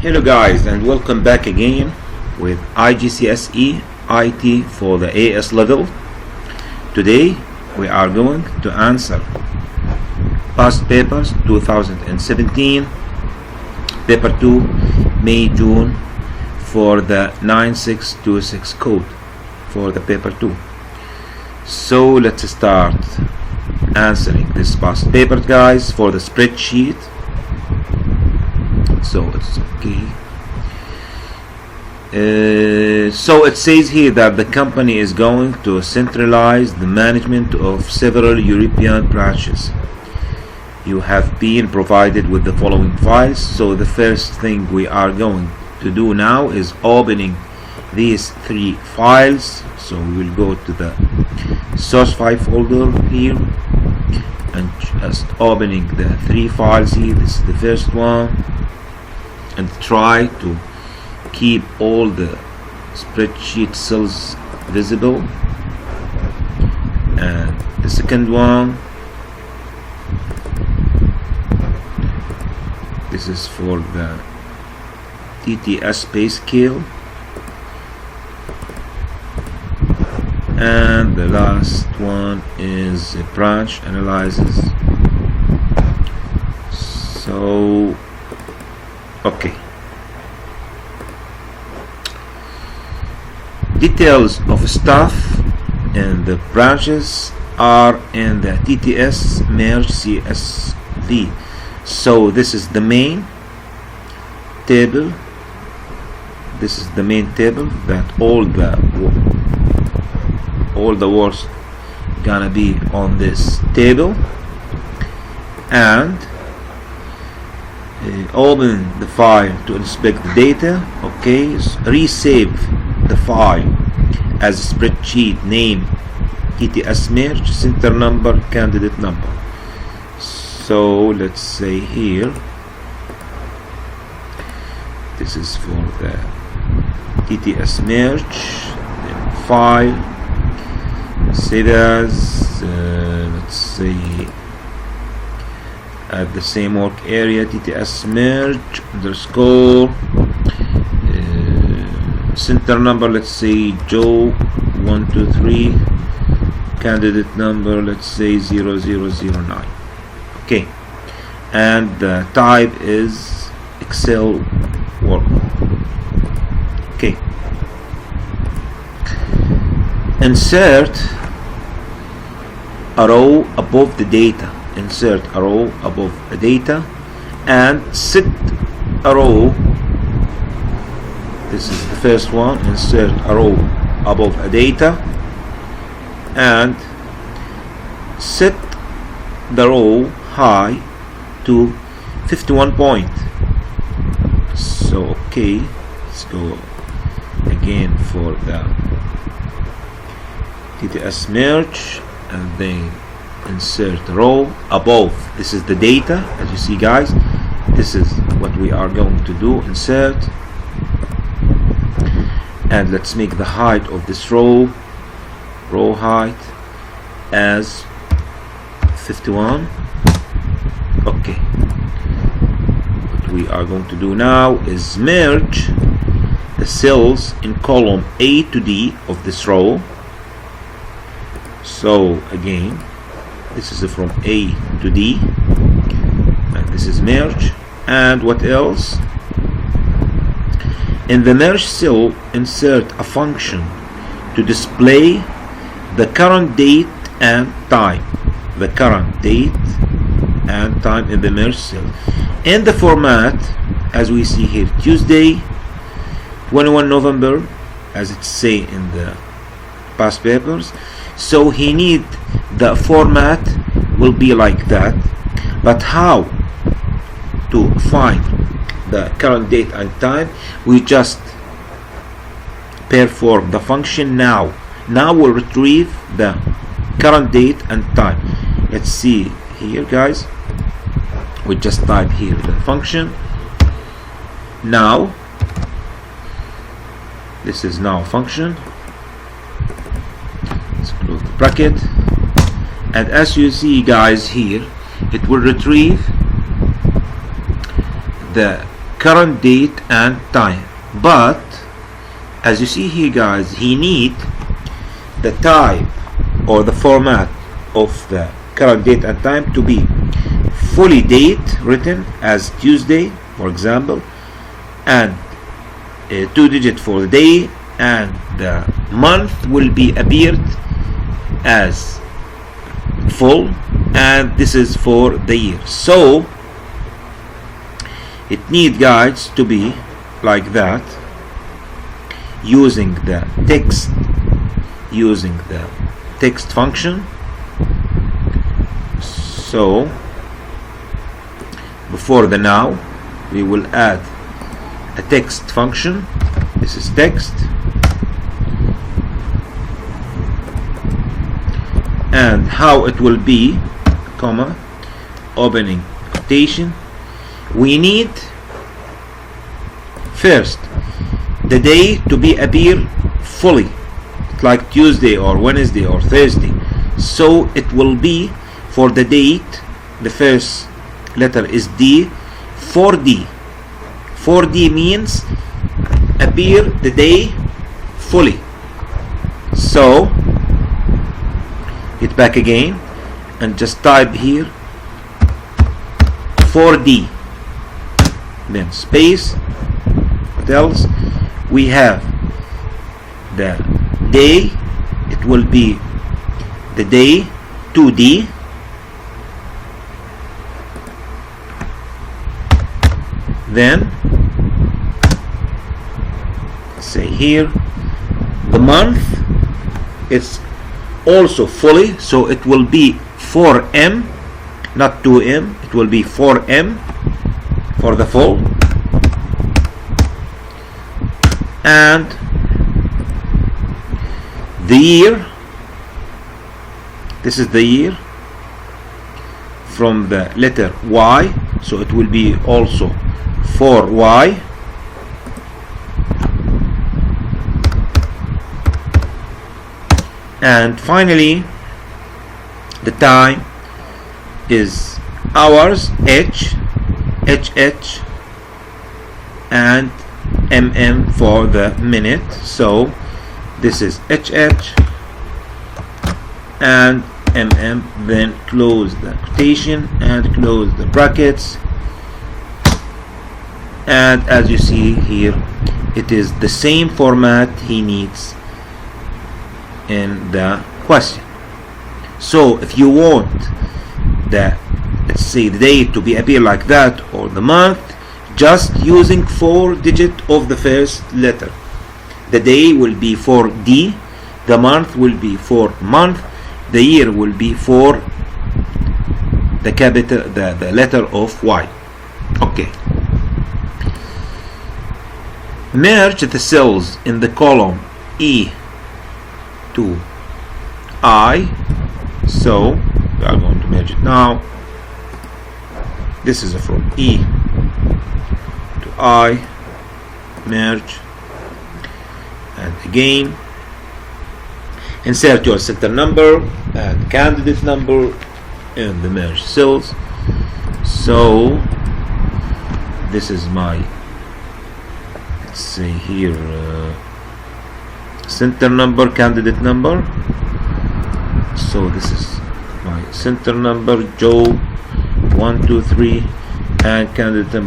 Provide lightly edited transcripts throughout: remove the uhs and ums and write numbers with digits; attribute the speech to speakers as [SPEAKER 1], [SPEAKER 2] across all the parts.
[SPEAKER 1] Hello guys, and welcome back again with IGCSE IT for the AS level. Today we are going to answer past papers 2017 paper 2 May June for the 9626 code for the paper 2. So let's start answering this past paper, guys, for the spreadsheet. So it's okay. So it says here that the company is going to centralize the management of several European branches. You have been provided with the following files. So the first thing we are going to do now is opening these three files. So we will go to the source file folder here and just opening the three files here. This is the first one, and try to keep all the spreadsheet cells visible. And the second one, this is for the TTS pay scale, and the last one is a branch analysis. So okay, details of staff and the branches are in the TTS merge CSV. So this is the main table. This is the main table that all the words gonna be on this table. And open the file to inspect the data. Okay, so resave the file as a spreadsheet name TTS merge center number candidate number. So let's say here this is for the TTS merge, file, save as let's say at the same work area TTS merge underscore center number, let's say Joe 123, candidate number, let's say 0009. Okay, and the type is Excel work. Okay, insert a row above the data. Insert a row above the data and set a row. This is the first one. Insert a row above a data and set the row high to 51 point. So okay, let's go again for the TTS merge and then insert row above. This is the data, as you see, guys. This is what we are going to do. Insert, and let's make the height of this row height as 51. Okay, what we are going to do now is merge the cells in column A to D of this row. So again, this is from A to D, and this is merge. And what else? In the merge cell, insert a function to display the current date and time. The current date and time in the merge cell. In the format, as we see here, Tuesday, 21 November, as it say in the past papers. So he need the format will be like that. But how to find the current date and time? We just perform the function now. Now we'll retrieve the current date and time. Let's see here, guys. We just type here the function now. This is now function. Let's close the bracket, and as you see, guys, here it will retrieve the current date and time. But as you see here, guys, he need the type or the format of the current date and time to be fully date written as Tuesday, for example, and 2-digit for the day, and the month will be appeared as full, and this is for the year. So it need, guys, to be like that, using the text function. So before the now, we will add a text function. This is text, and how it will be, comma, opening quotation. We need first the day to be appear fully, like Tuesday or Wednesday or Thursday. So it will be for the date, the first letter is D. 4D. 4D means appear the day fully. So hit back again and just type here 4D, then space. What else? We have the day, it will be the day 2D, then say here the month is also fully, so it will be 4M, not 2M, it will be 4M for the full. And the year, this is the year from the letter Y, so it will be also 4Y. And finally the time is hours, H, and mm for the minute. So this is HH and mm, then close the quotation and close the brackets. And as you see here, it is the same format he needs in the question. So if you want the, let's say, the day to be appear like that, or the month, just using 4-digit of the first letter. The day will be for D, the month will be for month, the year will be for the capital, the letter of Y. Okay. Merge the cells in the column E to I. So we are going to merge it now. This is from E to I, merge, and again insert your center number and candidate number in the merge cells. So this is my, let's say here, center number, candidate number. So this is my center number, Joe 123, and candidate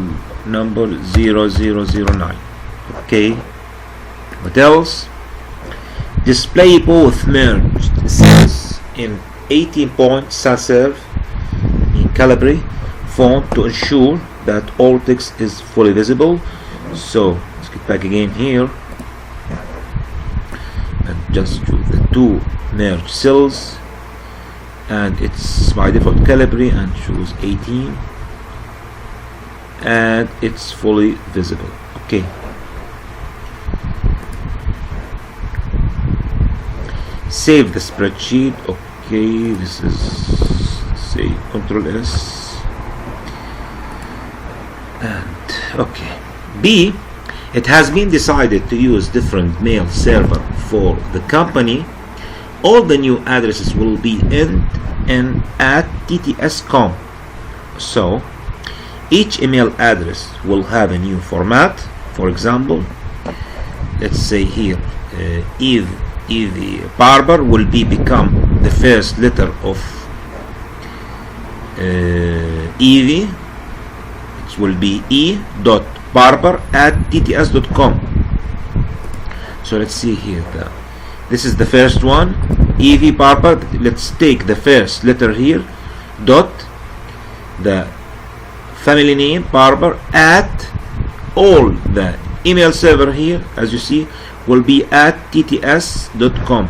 [SPEAKER 1] number 0009. Okay, what else? Display both merged cells in 18-point sans serif in Calibri font to ensure that all text is fully visible. So let's get back again here and just choose the two merged cells, and it's by default Calibri, and choose 18, and it's fully visible. Okay, save the spreadsheet. Okay, this is, say, Control S, and okay. B, it has been decided to use different mail server for the company. All the new addresses will be in and at TTScom. So each email address will have a new format. For example, let's say here Eve Barber will become the first letter of Evie. It will be e.barber@tts.com. So let's see here. This is the first one, Evie Barber. Let's take the first letter here, dot, the family name Barber, at all the email server here, as you see, will be at tts.com.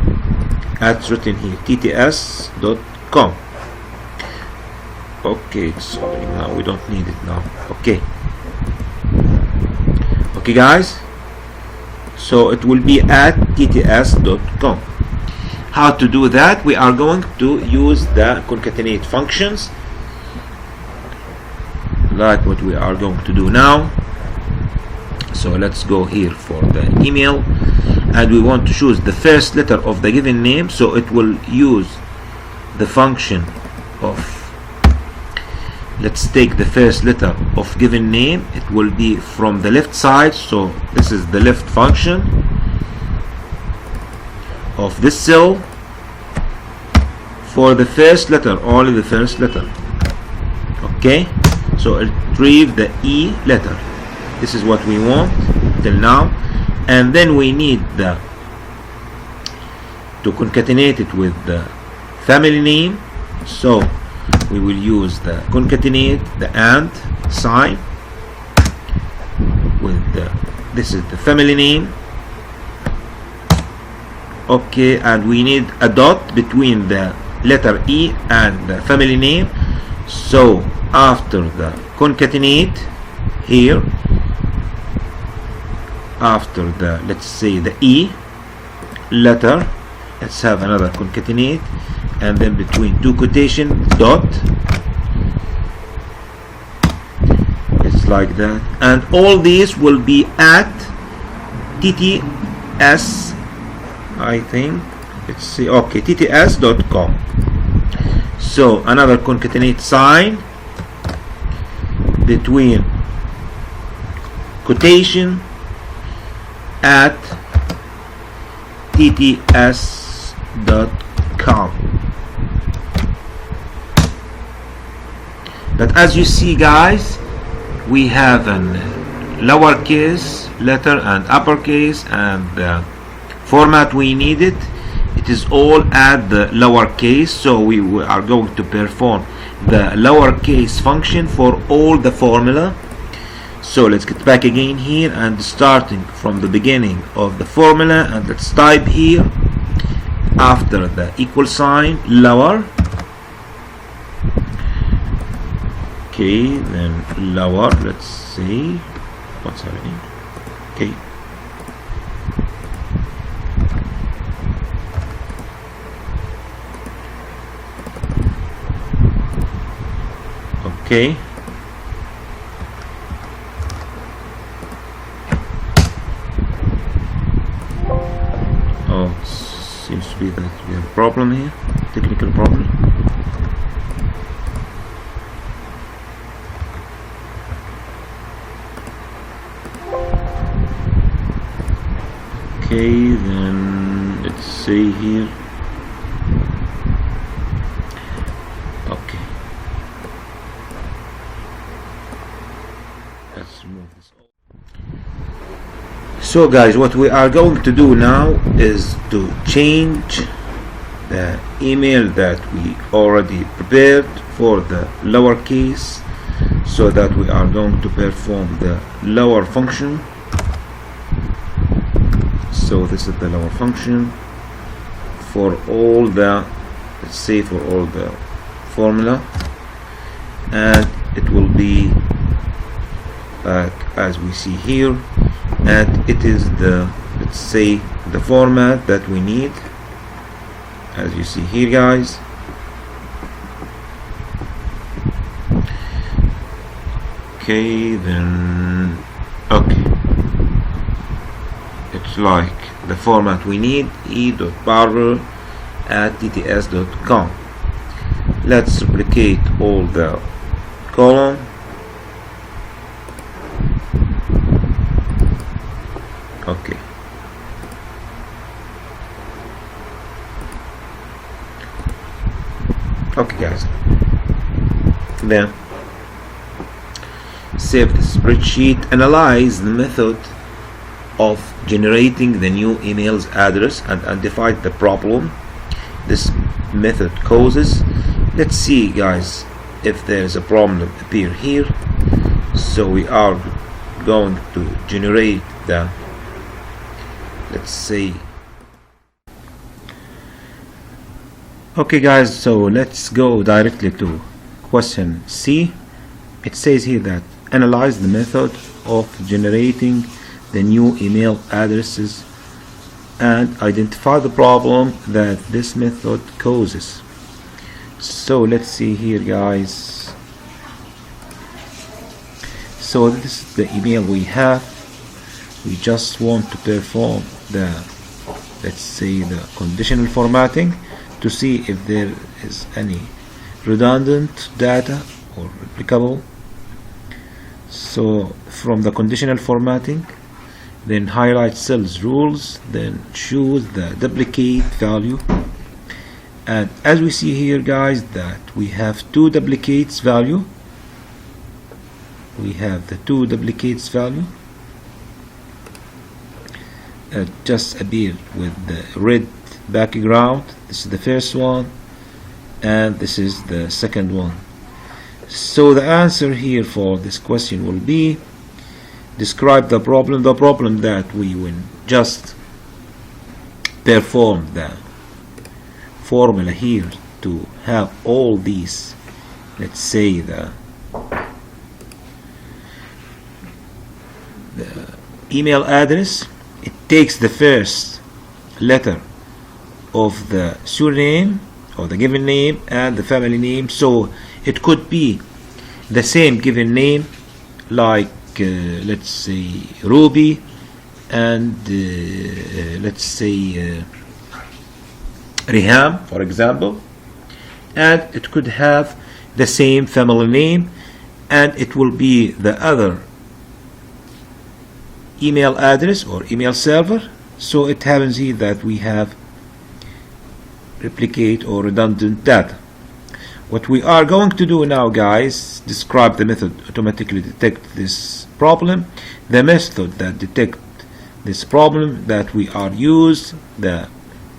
[SPEAKER 1] That's written here, tts.com. Okay, sorry, now we don't need it now. Okay guys, so it will be at tts.com. How to do that? We are going to use the concatenate functions, like what we are going to do now. So let's go here for the email, and we want to choose the first letter of the given name. So it will use the function of, let's take the first letter of given name. It will be from the left side, so this is the left function of this cell. For the first letter, only the first letter. Okay, so retrieve the E letter. This is what we want till now, and then we need to concatenate it with the family name. So we will use the concatenate, the and sign with this is the family name. Okay, and we need a dot between the letter E and the family name. So after the concatenate here, after the, let's say, the E letter, let's have another concatenate, and then between two quotation dot. It's like that, and all these will be at TTS, I think. Let's see, okay, tts.com. So another concatenate sign between quotation at tts.com. But as you see, guys, we have a lowercase letter and uppercase, and the format we needed, it is all at the lowercase. So we are going to perform the lowercase function for all the formula. So let's get back again here, and starting from the beginning of the formula, and let's type here after the equal sign lower. Okay, then lower, let's see what's happening. Okay, okay, oh, it seems to be that we have a problem here, technical problem. Okay, then let's see here. Okay, let's remove this. So guys, what we are going to do now is to change the email that we already prepared for the lowercase, so that we are going to perform the lower function. So this is the lower function for all the, let's say, for all the formula, and it will be as we see here, and it is the, let's say, the format that we need, as you see here, guys. Okay, then okay, it's like the format we need, e.barber@tts.com. Let's replicate all the column Okay guys, then save the spreadsheet, analyze the method of generating the new email's address and identify the problem this method causes. Let's see guys if there's a problem appear here. So we are going to generate the, let's say, okay guys, so let's go directly to question C. It says here that analyze the method of generating the new email addresses and identify the problem that this method causes. So let's see here guys. So this is the email we have. We just want to perform the, let's say, the conditional formatting to see if there is any redundant data or replicable. So from the conditional formatting, then highlight cells rules, then choose the duplicate value, and as we see here guys that we have two duplicates value. We have the two duplicates value just appeared with the red background. This is the first one and this is the second one. So the answer here for this question will be describe the problem that we will just perform the formula here to have all these, let's say, the email address. It takes the first letter of the surname or the given name and the family name, so it could be the same given name, like let's say Ruby and let's say Riham, for example, and it could have the same family name, and it will be the other email address or email server. So it happens here that we have replicate or redundant data. What we are going to do now guys, describe the method automatically detect this problem. The method that detect this problem that we are use the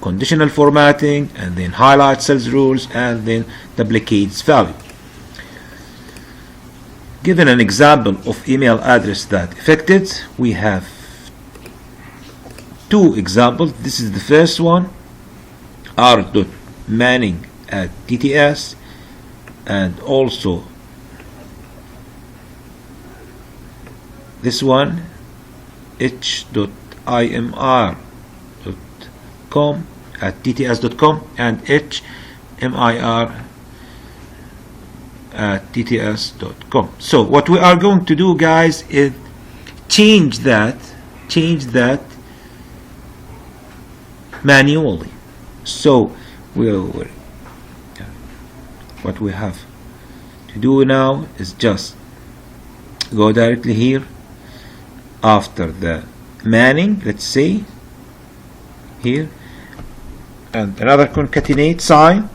[SPEAKER 1] conditional formatting and then highlight cells rules and then duplicates value. Given an example of email address that affected, we have two examples. This is the first one, r.manning@tts, and also this one, h.imr.com@tts.com and hmir@tts.com. So what we are going to do guys is change that manually. So what we have to do now is just go directly here after the Manning, let's say here, and another concatenate sign,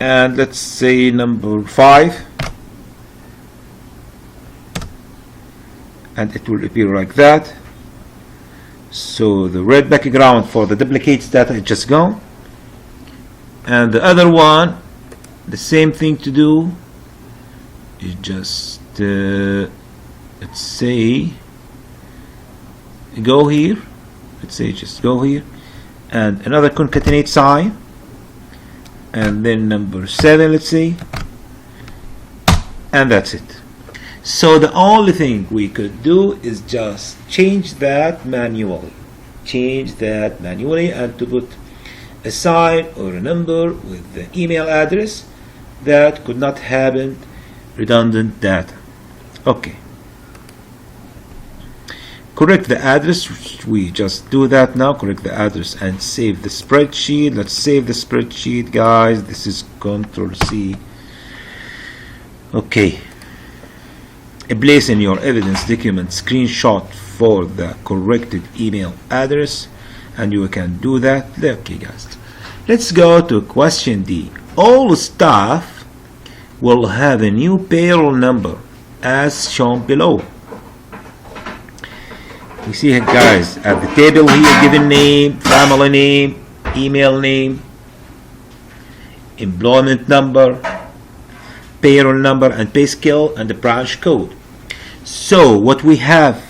[SPEAKER 1] and let's say number 5, and it will appear like that. So the red background for the duplicates data is just gone, and the other one, the same thing to do is just let's say go here, let's say just go here, and another concatenate sign, and then number 7, let's say, and that's it. So the only thing we could do is just change that manually, and to put a sign or a number with the email address that could not have redundant data. Okay, correct the address. We just do that now. Correct the address and save the spreadsheet. Let's save the spreadsheet guys. This is Control C. Okay, place in your evidence document screenshot for the corrected email address, and you can do that. Okay guys, Let's go to question D. All staff will have a new payroll number as shown below. You see here, guys, at the table here, given name, family name, email name, employment number, payroll number, and pay scale, and the branch code. So what we have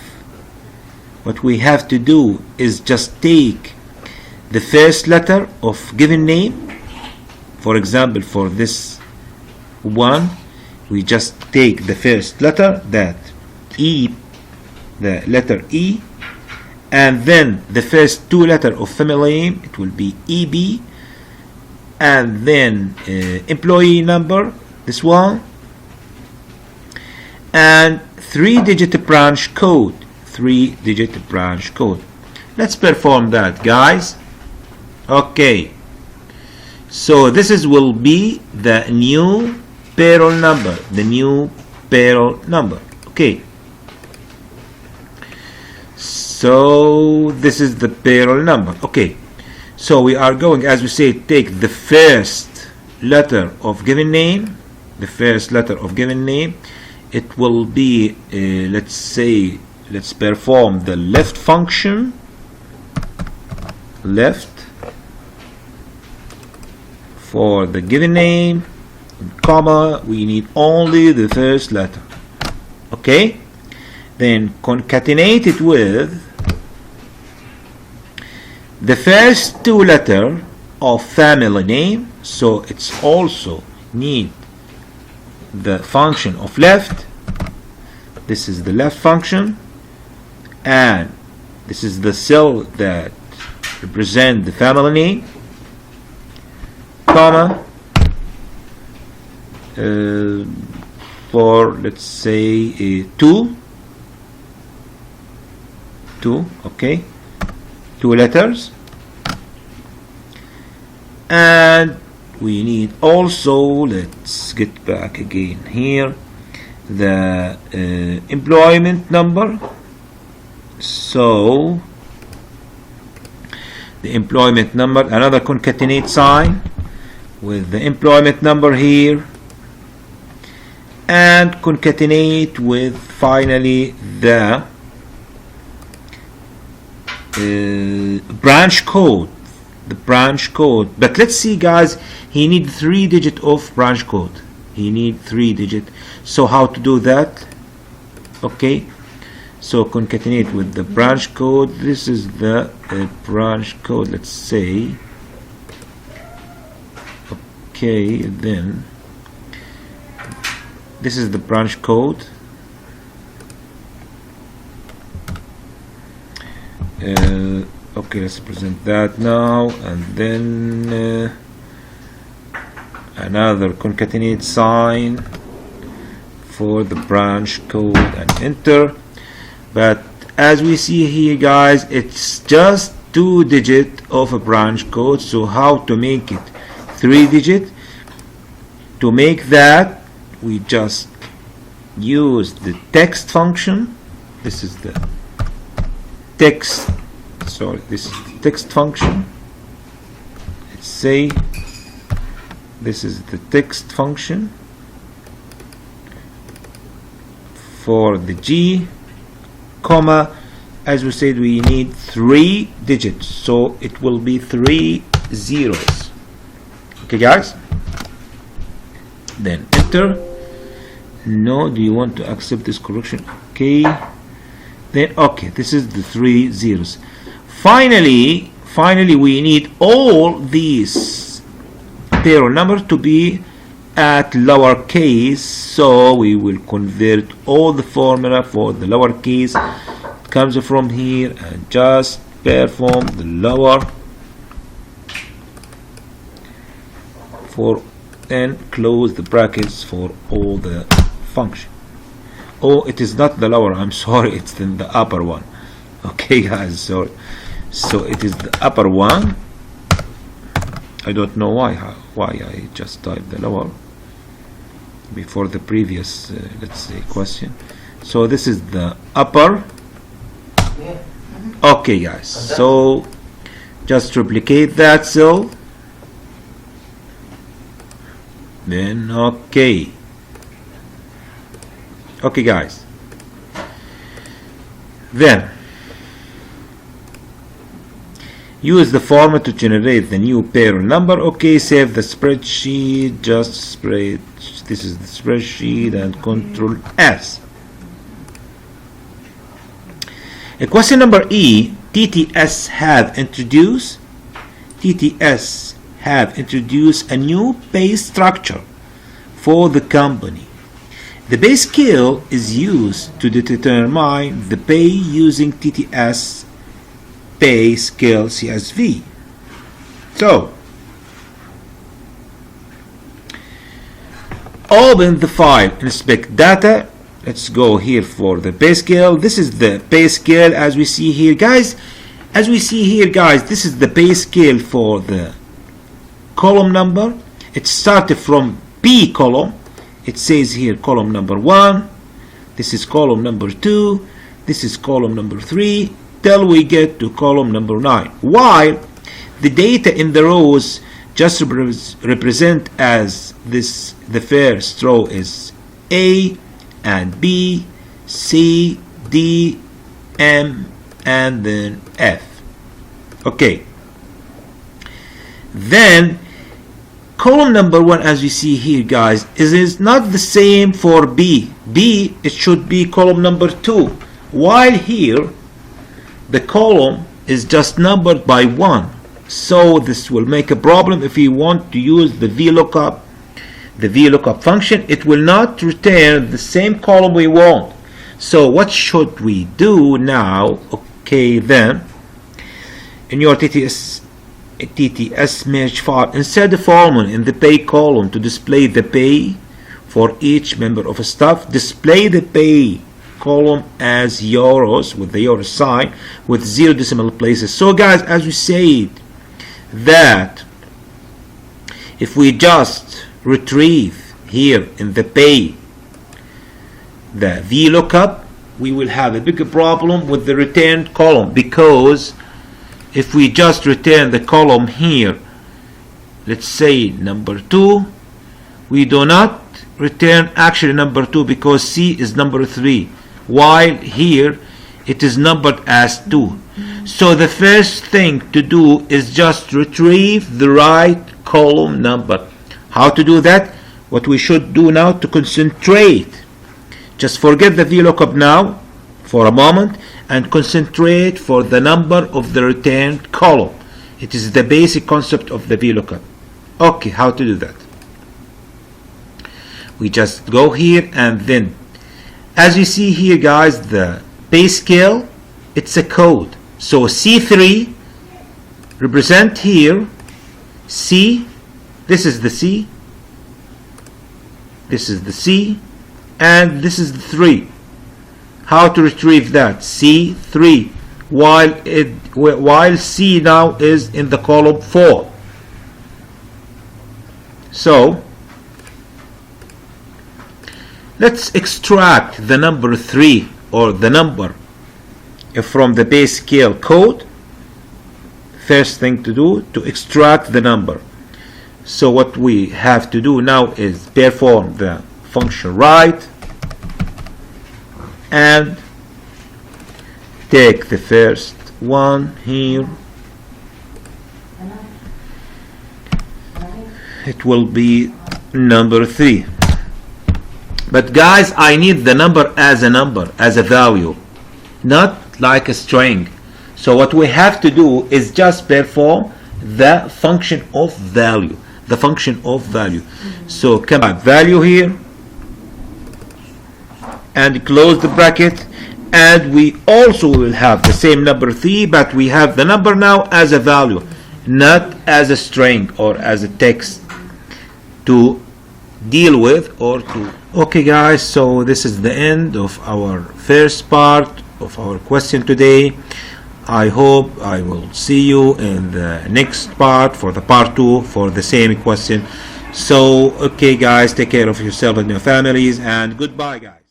[SPEAKER 1] to do is just take the first letter of given name. For example, for this one, we just take the first letter, that E, the letter E, and then the first two letters of family name, it will be EB, and then employee number, this one, and 3-digit branch code. 3-digit branch code. Let's perform that, guys. Okay, so this will be the new payroll number. Okay, so this is the payroll number. Okay, so we are going, as we say, take the first letter of given name. It will be let's perform the left function. Left for the given name, comma, we need only the first letter. Okay, then concatenate it with the first two letters of family name, so it's also need the function of left. This is the left function, and this is the cell that represent the family name, comma, for let's say 2, okay, 2 letters, and we need also, let's get back again here, the employment number. So the employment number, another concatenate sign with the employment number here, and concatenate with finally the branch code. But let's see, guys, he need 3-digit of branch code. So how to do that? Okay, so concatenate with the branch code. This is the branch code, let's say. Okay, then this is the branch code. Okay, let's present that now, and then another concatenate sign for the branch code, and enter. But as we see here, guys, it's just 2-digit of a branch code. So how to make it 3-digit? To make that, we just use the text function. This is the text, this is the text function. Let's say this is the text function for the G, comma, as we said, we need 3 digits, so it will be 3 zeros. Okay, guys, then enter. No, do you want to accept this correction? Okay, then okay, this is the 3 zeros. Finally we need all these payroll number to be at lowercase, so we will convert all the formula for the lowercase. It comes from here, and just perform the lower for, and close the brackets for all the function. Oh, it is not the lower, I'm sorry, it's in the upper one. Okay, guys, sorry. So it is the upper one. I don't know why I just typed the lower before the previous let's say question. So this is the upper. Okay, guys, so just replicate that cell then okay. Okay guys, then use the format to generate the new pair number. Okay, save the spreadsheet, this is the spreadsheet, and Control S. Question number E, TTS have introduced a new pay structure for the company. The pay scale is used to determine the pay using TTS pay scale CSV. So, open the file, inspect data. Let's go here for the pay scale. This is the pay scale as we see here, guys. This is the pay scale for the column number. It started from P column. It says here column number 1. This is column number 2. This is column number 3 till we get to column number 9. While the data in the rows just represent as this, the first row is A and B, C, D, M, and then F. Okay. Then column number 1, as we see here, guys, is not the same for B. B, it should be column number 2. While here, the column is just numbered by 1. So this will make a problem if we want to use the VLOOKUP. The VLOOKUP function, it will not return the same column we want. So what should we do now? Okay, then in your TTS merge file, insert the formula in the pay column to display the pay for each member of staff. Display the pay column as euros with the euro sign with 0 decimal places. So guys, as we said, that if we just retrieve here in the pay the VLOOKUP, we will have a bigger problem with the returned column, because if we just return the column here, let's say number 2, we do not return actually number 2 because C is number 3, while here it is numbered as 2. So the first thing to do is just retrieve the right column number. How to do that? What we should do now to concentrate, just forget the VLOOKUP now for a moment and concentrate for the number of the returned column. It is the basic concept of the VLOOKUP. Okay, how to do that? We just go here, and then as you see here, guys, the pay scale, it's a code. So C3 represent here C, this is the C, this is the C, and this is the 3. How to retrieve that? C3, while C now is in the column 4. So let's extract the number 3 or the number from the pay scale code. First thing to do, to extract the number. So what we have to do now is perform the function write and take the first one here. It will be number 3. But guys, I need the number, as a value, not like a string. So what we have to do is just perform the function of value. So come back, value here, and close the bracket, and we also will have the same number 3, but we have the number now as a value, not as a string or as a text to deal with or to. Okay guys, so this is the end of our first part of our question today. I hope I will see you in the next part for the part 2 for the same question. So okay guys, take care of yourself and your families, and goodbye guys.